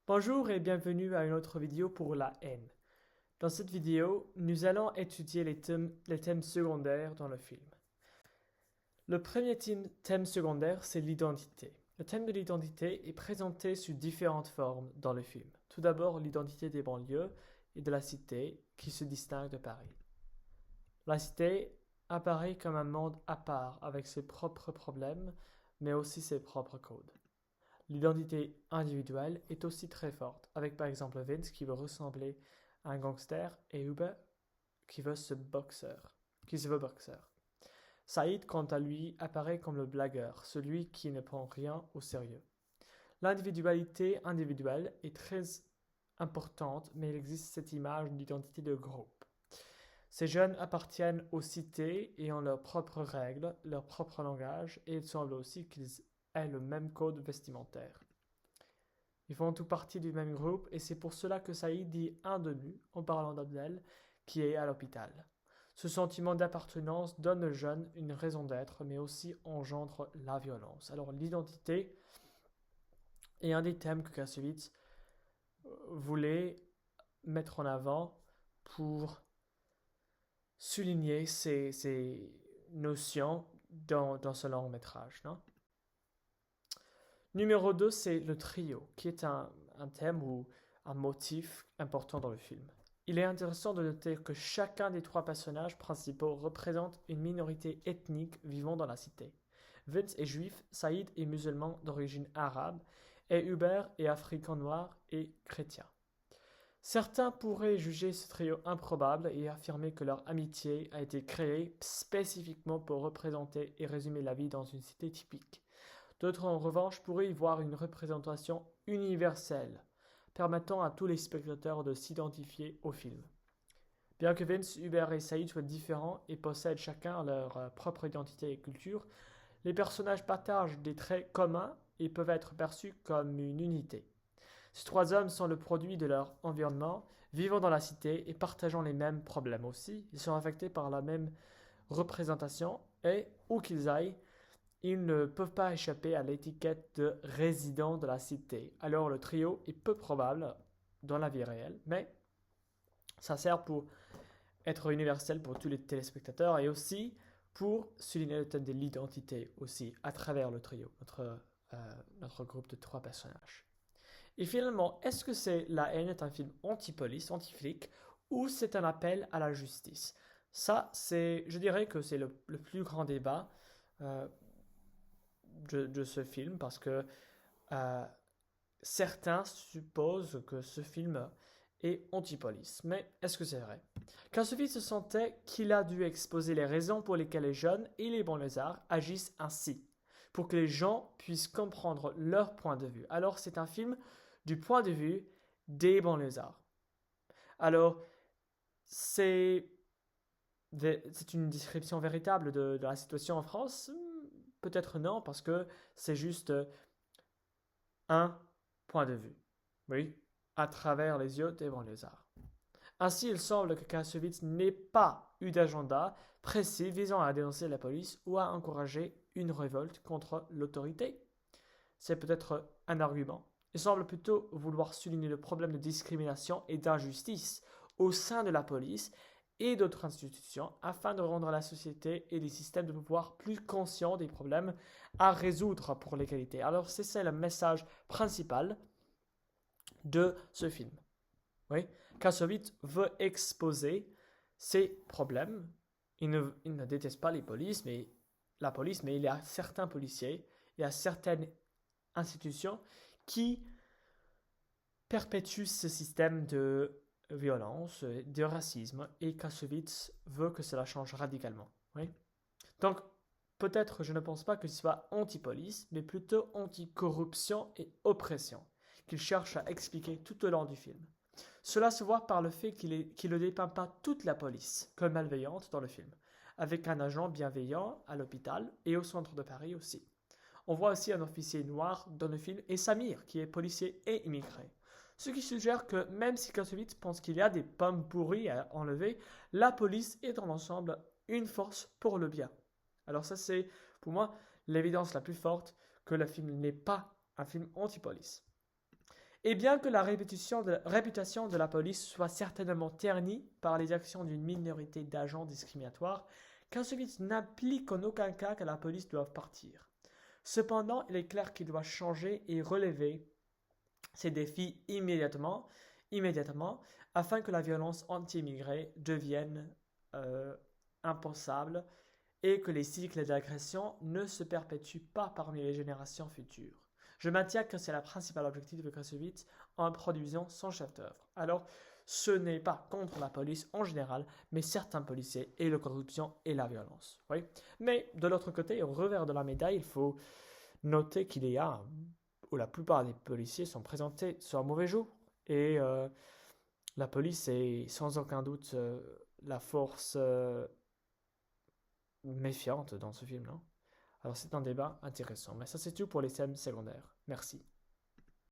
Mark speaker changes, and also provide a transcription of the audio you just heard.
Speaker 1: Bonjour et bienvenue à une autre vidéo pour la haine. Dans cette vidéo, nous allons étudier les thèmes secondaires dans le film. Le premier thème secondaire, c'est l'identité. Le thème de l'identité est présenté sous différentes formes dans le film. Tout d'abord, l'identité des banlieues et de la cité qui se distingue de Paris. La cité apparaît comme un monde à part avec ses propres problèmes, mais aussi ses propres codes. L'identité individuelle est aussi très forte, avec par exemple Vince qui veut ressembler à un gangster et Uber qui se veut boxeur. Saïd, quant à lui, apparaît comme le blagueur, celui qui ne prend rien au sérieux. L'individualité individuelle est très importante, mais il existe cette image d'identité de groupe. Ces jeunes appartiennent aux cités et ont leurs propres règles, leur propre langage, et il semble aussi qu'ils aient le même code vestimentaire. Ils font tout partie du même groupe et c'est pour cela que Saïd dit un de nous en parlant d'Abdel qui est à l'hôpital. Ce sentiment d'appartenance donne aux jeunes une raison d'être mais aussi engendre la violence. Alors l'identité est un des thèmes que Kassovitz voulait mettre en avant pour souligner ces notions dans ce long métrage. Non? Numéro 2, c'est le trio, qui est un thème ou un motif important dans le film. Il est intéressant de noter que chacun des trois personnages principaux représente une minorité ethnique vivant dans la cité. Vince est juif, Saïd est musulman d'origine arabe, et Hubert est africain noir et chrétien. Certains pourraient juger ce trio improbable et affirmer que leur amitié a été créée spécifiquement pour représenter et résumer la vie dans une cité typique. D'autres, en revanche, pourraient y voir une représentation universelle, permettant à tous les spectateurs de s'identifier au film. Bien que Vince, Hubert et Saïd soient différents et possèdent chacun leur propre identité et culture, les personnages partagent des traits communs et peuvent être perçus comme une unité. Ces trois hommes sont le produit de leur environnement, vivant dans la cité et partageant les mêmes problèmes aussi. Ils sont affectés par la même représentation et, où qu'ils aillent, ils ne peuvent pas échapper à l'étiquette de résident de la cité. Alors le trio est peu probable dans la vie réelle, mais ça sert pour être universel pour tous les téléspectateurs et aussi pour souligner le thème de l'identité aussi à travers le trio, notre groupe de trois personnages. Et finalement, est-ce que c'est La haine est un film anti-police, anti-flic, ou c'est un appel à la justice? Ça, je dirais que c'est le plus grand débat euh, de ce film parce que euh, certains supposent que ce film est anti-police. Mais est-ce que c'est vrai? Kassovitz se sentait qu'il a dû exposer les raisons pour lesquelles les jeunes et les banlieusards agissent ainsi, pour que les gens puissent comprendre leur point de vue. Alors c'est un film du point de vue des banlieusards. Alors c'est une description véritable de la situation en France? Peut-être non, parce que c'est juste un point de vue. Oui, à travers les yeux des banlieusards. Ainsi, il semble que Kassovitz n'ait pas eu d'agenda précis visant à dénoncer la police ou à encourager une révolte contre l'autorité. C'est peut-être un argument. Il semble plutôt vouloir souligner le problème de discrimination et d'injustice au sein de la police et d'autres institutions afin de rendre la société et les systèmes de pouvoir plus conscients des problèmes à résoudre pour l'égalité. Alors c'est ça le message principal de ce film. Oui, Kassovitz veut exposer ces problèmes. Il ne déteste pas la police, mais il y a certains policiers, il y a certaines institutions qui perpétuent ce système de violence, de racisme, et Kassovitz veut que cela change radicalement. Oui. Donc, peut-être, je ne pense pas que ce soit anti-police, mais plutôt anti-corruption et oppression, qu'il cherche à expliquer tout au long du film. Cela se voit par le fait qu'il ne dépeint pas toute la police comme malveillante dans le film, avec un agent bienveillant à l'hôpital et au centre de Paris aussi. On voit aussi un officier noir dans le film et Samir, qui est policier et immigré. Ce qui suggère que même si Kassovitz pense qu'il y a des pommes pourries à enlever, la police est dans l'ensemble une force pour le bien. Alors ça c'est pour moi l'évidence la plus forte que le film n'est pas un film anti-police. Et bien que la réputation de la police soit certainement ternie par les actions d'une minorité d'agents discriminatoires, Kassovitz n'implique en aucun cas que la police doive partir. Cependant, il est clair qu'il doit changer et relever ces défis immédiatement, afin que la violence anti-immigrée devienne impensable et que les cycles d'agression ne se perpétuent pas parmi les générations futures. Je maintiens que c'est le principal objectif de Kassovitz en produisant son chef-d'œuvre. Alors, ce n'est pas contre la police en général, mais certains policiers et la corruption et la violence. Oui. Mais de l'autre côté, au revers de la médaille, il faut noter qu'il y a où la plupart des policiers sont présentés sur un mauvais jour. Et la police est sans aucun doute la force méfiante dans ce film-là. Alors c'est un débat intéressant. Mais ça c'est tout pour les thèmes secondaires. Merci.